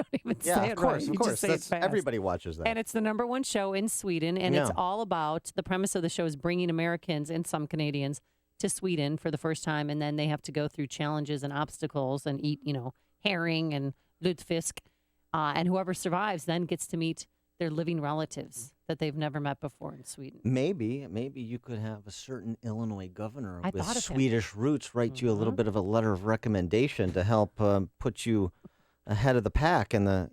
don't even Yeah, say of it course, right. of You course. just say it fast. Everybody watches that. And it's the number one show in Sweden, and it's all about, the premise of the show is bringing Americans and some Canadians to Sweden for the first time, and then they have to go through challenges and obstacles and eat, herring and lutefisk, and whoever survives then gets to meet their living relatives that they've never met before in Sweden. Maybe you could have a certain Illinois governor with thought of him. Swedish roots write you a little bit of a letter of recommendation to help put you ahead of the pack in the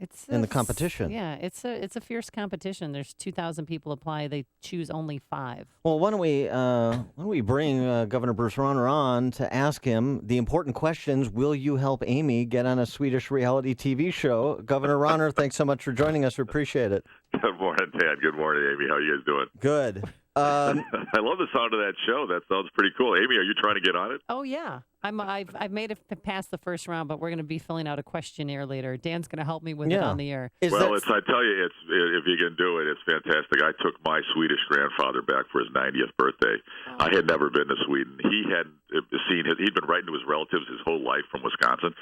competition. Yeah, it's a fierce competition. There's 2,000 people apply. They choose only 5. Well, why don't we bring Governor Bruce Rauner on to ask him the important questions? Will you help Amy get on a Swedish reality TV show? Governor Rauner, thanks so much for joining us. We appreciate it. Good morning, Ted. Good morning, Amy. How are you guys doing? Good. I love the sound of that show. That sounds pretty cool. Amy, are you trying to get on it? Oh yeah, I've made it past the first round, but we're going to be filling out a questionnaire later. Dan's going to help me with it on the air. I tell you, if you can do it, it's fantastic. I took my Swedish grandfather back for his 90th birthday. Oh. I had never been to Sweden. He had he'd been writing to his relatives his whole life from Wisconsin,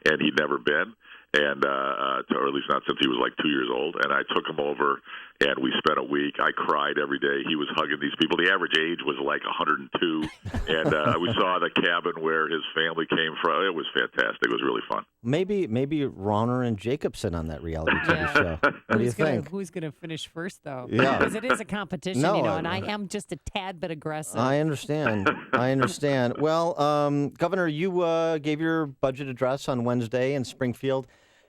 and he'd never been. Or at least not since he was like 2 years old. And I took him over, and we spent a week. I cried every day. He was hugging these people. The average age was like 102. And we saw the cabin where his family came from. It was fantastic. It was really fun. Maybe Rauner and Jacobson on that reality TV show. What do you think? Who's going to finish first, though? Yeah. Because it is a competition, and I am just a tad bit aggressive. I understand. Well, Governor, you gave your budget address on Wednesday in Springfield.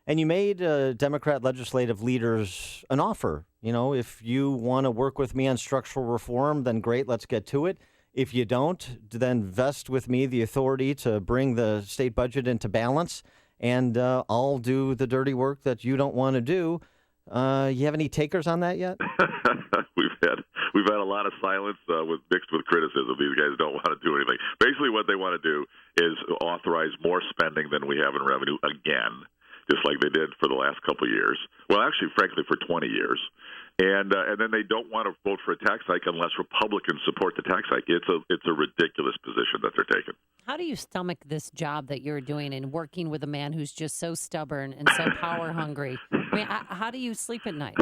And you made Democrat legislative leaders an offer. If you want to work with me on structural reform, then great, let's get to it. If you don't, then vest with me the authority to bring the state budget into balance, and I'll do the dirty work that you don't want to do. You have any takers on that yet? We've had a lot of silence mixed with criticism. These guys don't want to do anything. Basically, what they want to do is authorize more spending than we have in revenue again, just like they did for the last couple of years. Well, actually, frankly, for 20 years. And then they don't want to vote for a tax hike unless Republicans support the tax hike. It's a ridiculous position that they're taking. How do you stomach this job that you're doing and working with a man who's just so stubborn and so power hungry? I mean, how do you sleep at night?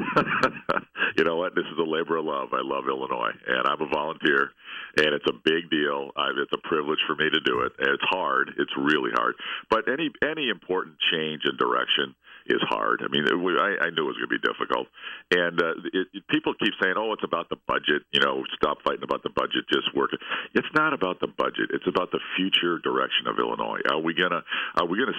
You know what? This is a labor of love. I love Illinois, and I'm a volunteer, and it's a big deal. It's a privilege for me to do it. And it's hard. It's really hard. But any important change in direction is hard. I mean, I knew it was going to be difficult. And people keep saying, oh, it's about the budget. Stop fighting about the budget, just work it. It's not about the budget. It's about the future direction of Illinois. Are we gonna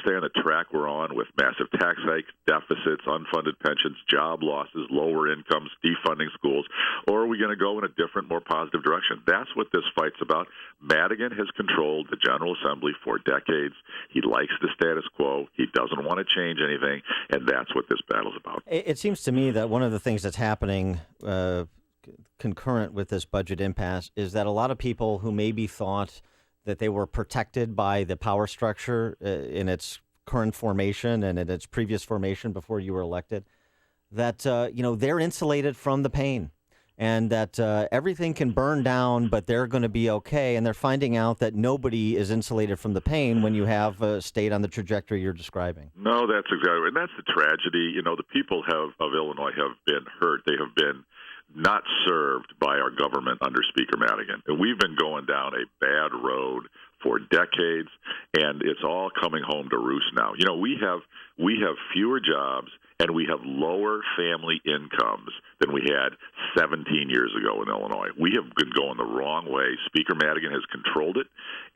stay on the track we're on with massive tax hikes, deficits, unfunded pensions, job losses, lower incomes, defunding schools, or are we going to go in a different, more positive direction? That's what this fight's about. Madigan has controlled the General Assembly for decades. He likes the status quo. He doesn't want to change anything. And that's what this battle's about. It seems to me that one of the things that's happening concurrent with this budget impasse is that a lot of people who maybe thought that they were protected by the power structure in its current formation and in its previous formation before you were elected, that they're insulated from the pain. And that everything can burn down, but they're going to be okay. And they're finding out that nobody is insulated from the pain when you have a state on the trajectory you're describing. No, that's exactly right. And that's the tragedy. The people of Illinois have been hurt. They have been not served by our government under Speaker Madigan. And we've been going down a bad road for decades, and it's all coming home to roost now. We have fewer jobs, and we have lower family incomes than we had 17 years ago in Illinois. We have been going the wrong way. Speaker Madigan has controlled it,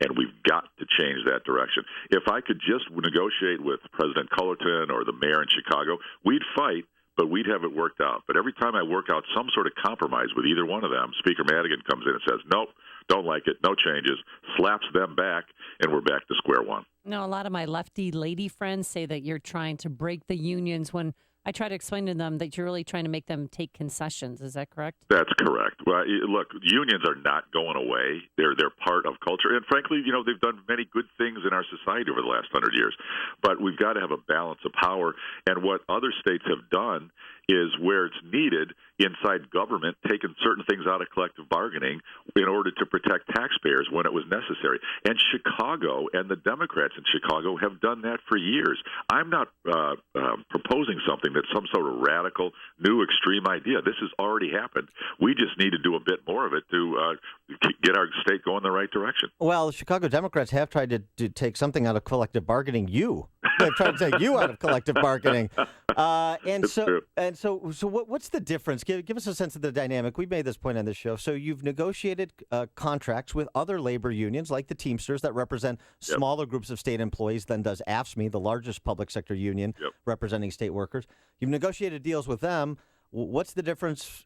and we've got to change that direction. If I could just negotiate with President Cullerton or the mayor in Chicago, we'd fight, but we'd have it worked out. But every time I work out some sort of compromise with either one of them, Speaker Madigan comes in and says, nope, don't like it, no changes, slaps them back, and we're back to square one. A lot of my lefty lady friends say that you're trying to break the unions when I try to explain to them that you're really trying to make them take concessions. Is that correct? That's correct. Well, look, unions are not going away. They're part of culture, and frankly, they've done many good things in our society over the last 100 years. But we've got to have a balance of power. And what other states have done is, where it's needed inside government, taken certain things out of collective bargaining in order to protect taxpayers when it was necessary. And Chicago and the Democrats in Chicago have done that for years. I'm not proposing something that's some sort of radical, new, extreme idea. This has already happened. We just need to do a bit more of it to get our state going in the right direction. Well, the Chicago Democrats have tried to take something out of collective bargaining. They've tried to take you out of collective bargaining. So what's the difference? Give us a sense of the dynamic. We've made this point on this show. So you've negotiated contracts with other labor unions, like the Teamsters, that represent smaller groups of state employees than does AFSCME, the largest public sector union representing state workers. You've negotiated deals with them. What's the difference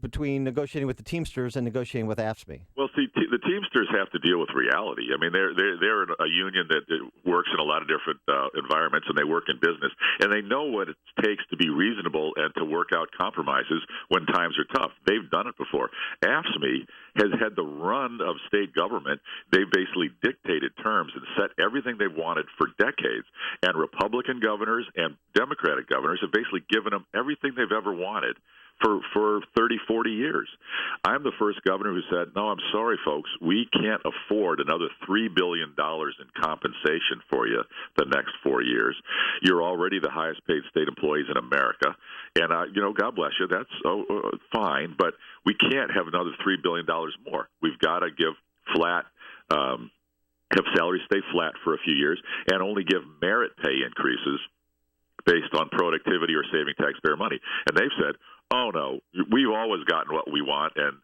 between negotiating with the Teamsters and negotiating with AFSCME? Well, see, the Teamsters have to deal with reality. I mean, they're a union that works in a lot of different environments, and they work in business, and they know what it takes to be reasonable and to work out compromises when times are tough. They've done it before. AFSCME has had the run of state government. They've basically dictated terms and set everything they've wanted for decades, and Republican governors and Democratic governors have basically given them everything they've ever wanted for 30, 40 years. I'm the first governor who said, no, I'm sorry, folks, we can't afford another $3 billion in compensation for you the next 4 years. You're already the highest paid state employees in America. And, God bless you, that's fine, but we can't have another $3 billion more. We've got to give flat have salaries stay flat for a few years and only give merit pay increases based on productivity or saving taxpayer money. And they've said, oh, no, we've always gotten what we want, and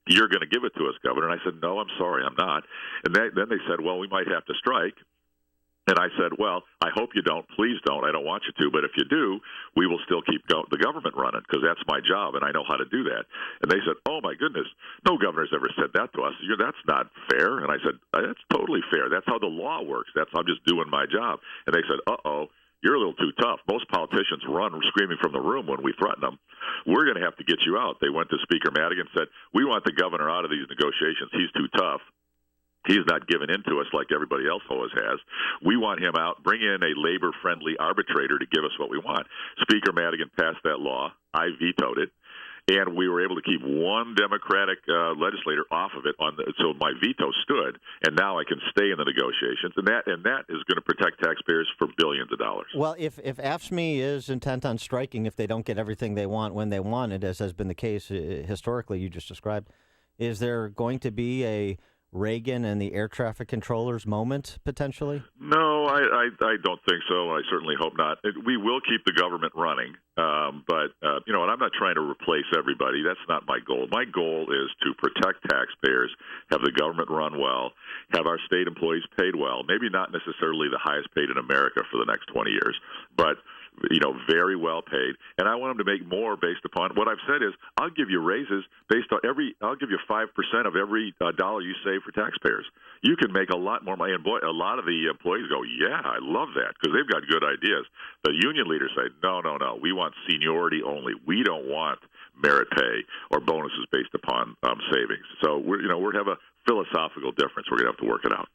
you're going to give it to us, Governor. And I said, no, I'm sorry, I'm not. And then they said, well, we might have to strike. And I said, well, I hope you don't. Please don't. I don't want you to. But if you do, we will still keep the government running, because that's my job, and I know how to do that. And they said, oh, my goodness, no governor's ever said that to us. That's not fair. And I said, that's totally fair. That's how the law works. I'm just doing my job. And they said, uh-oh, you're a little too tough. Most politicians run screaming from the room when we threaten them. We're going to have to get you out. They went to Speaker Madigan and said, we want the governor out of these negotiations. He's too tough. He's not giving in to us like everybody else always has. We want him out. Bring in a labor-friendly arbitrator to give us what we want. Speaker Madigan passed that law. I vetoed it. And we were able to keep one Democratic legislator off of it, so my veto stood, and now I can stay in the negotiations, and that is going to protect taxpayers for billions of dollars. Well, if AFSCME is intent on striking if they don't get everything they want when they want it, as has been the case historically, you just described, is there going to be a Reagan and the air traffic controllers moment, potentially? No, I don't think so. I certainly hope not. We will keep the government running, but and I'm not trying to replace everybody. That's not my goal. My goal is to protect taxpayers, have the government run well, have our state employees paid well, maybe not necessarily the highest paid in America for the next 20 years, but very well paid. And I want them to make more based upon what I've said is I'll give you raises based on I'll give you 5% of every dollar you save for taxpayers. You can make a lot more money. And boy, a lot of the employees go, yeah, I love that, because they've got good ideas. The union leaders say, no, we want seniority only. We don't want merit pay or bonuses based upon savings. So we have a philosophical difference. We're going to have to work it out.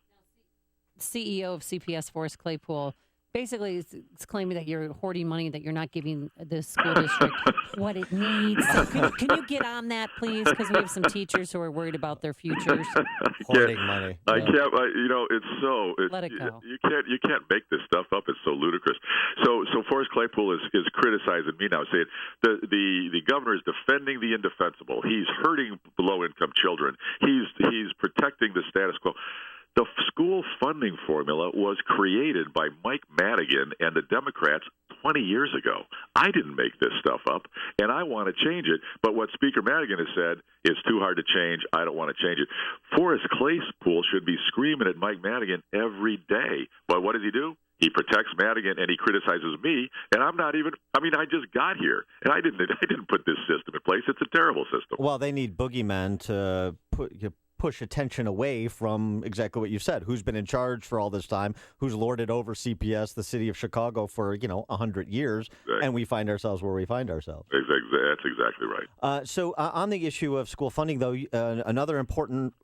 CEO of CPS, Forrest Claypool, basically it's claiming that you're hoarding money, that you're not giving the school district what it needs. So can you get on that, please? Because we have some teachers who are worried about their futures. Hoarding money. I can't. It's so. Let it go. You can't make this stuff up. It's so ludicrous. So Forrest Claypool is criticizing me now, saying the governor is defending the indefensible. He's hurting low-income children. He's protecting the status quo. The school funding formula was created by Mike Madigan and the Democrats 20 years ago. I didn't make this stuff up, and I want to change it. But what Speaker Madigan has said is too hard to change. I don't want to change it. Forrest Claypool should be screaming at Mike Madigan every day. But what does he do? He protects Madigan and he criticizes me, and I'm not even. I mean, I just got here, and I didn't put this system in place. It's a terrible system. Well, they need boogeymen to push attention away from exactly what you said. Who's been in charge for all this time? Who's lorded over CPS, the city of Chicago, for 100 years, Right. and we find ourselves where we find ourselves. That's exactly right. So on the issue of school funding, though, another important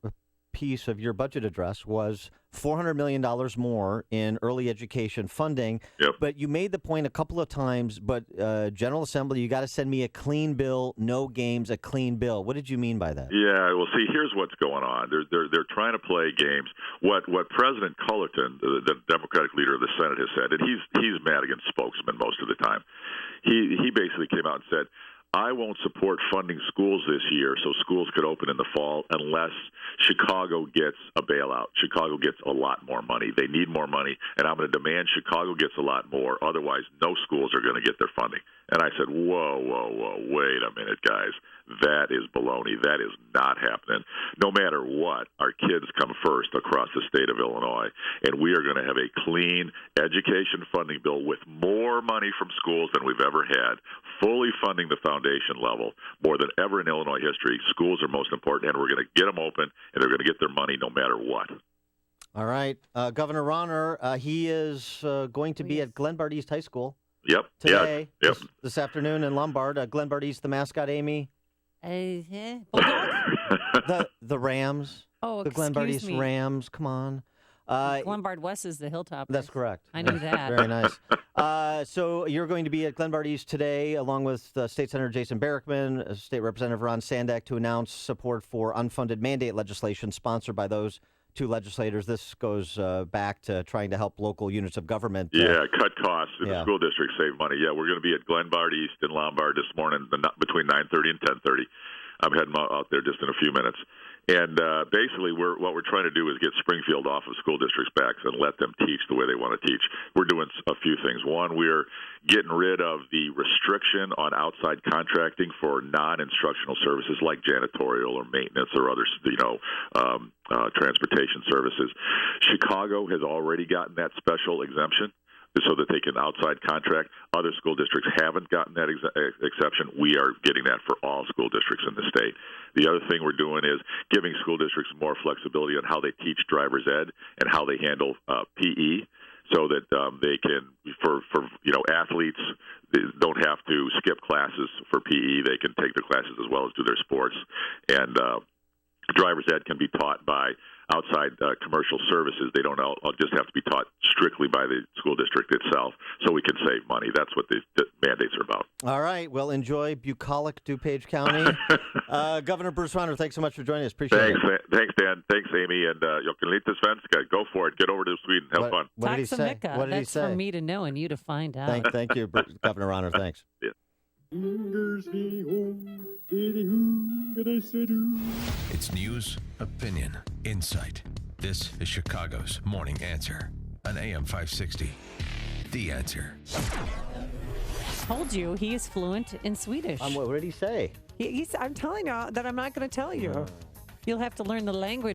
piece of your budget address was $400 million more in early education funding. Yep. But you made the point a couple of times, but General Assembly, you got to send me a clean bill, no games, a clean bill. What did you mean by that? Yeah, well, see, here's what's going on. They're trying to play games. What President Cullerton, the Democratic leader of the Senate, has said, and he's Madigan's spokesman most of the time. He basically came out and said, I won't support funding schools this year so schools could open in the fall unless Chicago gets a bailout. Chicago gets a lot more money. They need more money, and I'm going to demand Chicago gets a lot more. Otherwise, no schools are going to get their funding. And I said, whoa, wait a minute, guys. That is baloney. That is not happening. No matter what, our kids come first across the state of Illinois, and we are going to have a clean education funding bill with more money from schools than we've ever had, fully funding the foundation level more than ever in Illinois history. Schools are most important, and we're going to get them open, and they're going to get their money no matter what. All right. Governor Rauner, he is going to be at Glenbard East High School. Yep. Today, yeah. Yep. This afternoon in Lombard. Glenbard East, the mascot, Amy. Bulldog? The Rams. Oh, the Glenbard East me. Rams. Come on. Glenbard West is the Hilltop. That's correct. I knew that. Very nice. So you're going to be at Glenbard East today, along with State Senator Jason Barrickman, State Representative Ron Sandak, to announce support for unfunded mandate legislation sponsored by those two legislators. This goes back to trying to help local units of government. Cut costs in the school district, save money. Yeah, we're going to be at Glenbard East in Lombard this morning between 9:30 and 10:30. I'm heading out there just in a few minutes. And basically, what we're trying to do is get Springfield off of school districts' backs and let them teach the way they want to teach. We're doing a few things. One, we're getting rid of the restriction on outside contracting for non-instructional services like janitorial or maintenance or other, transportation services. Chicago has already gotten that special exemption so that they can outside contract. Other school districts haven't gotten that exception. We are getting that for all school districts in the state. The other thing we're doing is giving school districts more flexibility on how they teach driver's ed and how they handle PE, so that they can, for athletes, they don't have to skip classes for PE. They can take the classes as well as do their sports. And driver's ed can be taught by outside commercial services. They don't just have to be taught strictly by the school district itself, so we can save money. That's what the mandates are about. All right. Well, enjoy bucolic DuPage County. Governor Bruce Rauner, thanks so much for joining us. Appreciate it. Thanks, Dan. Thanks, Amy. And jag kan lite svenska. Go for it. Get over to Sweden. Have fun. What did he say? What did he say? That's for me to know and you to find out. Thank you, Governor Rauner. Thanks. Yeah. It's news, opinion, insight. This is Chicago's Morning Answer on AM 560. The Answer. Told you he is fluent in Swedish. What did he say? I'm telling you that I'm not going to tell you. You'll have to learn the language.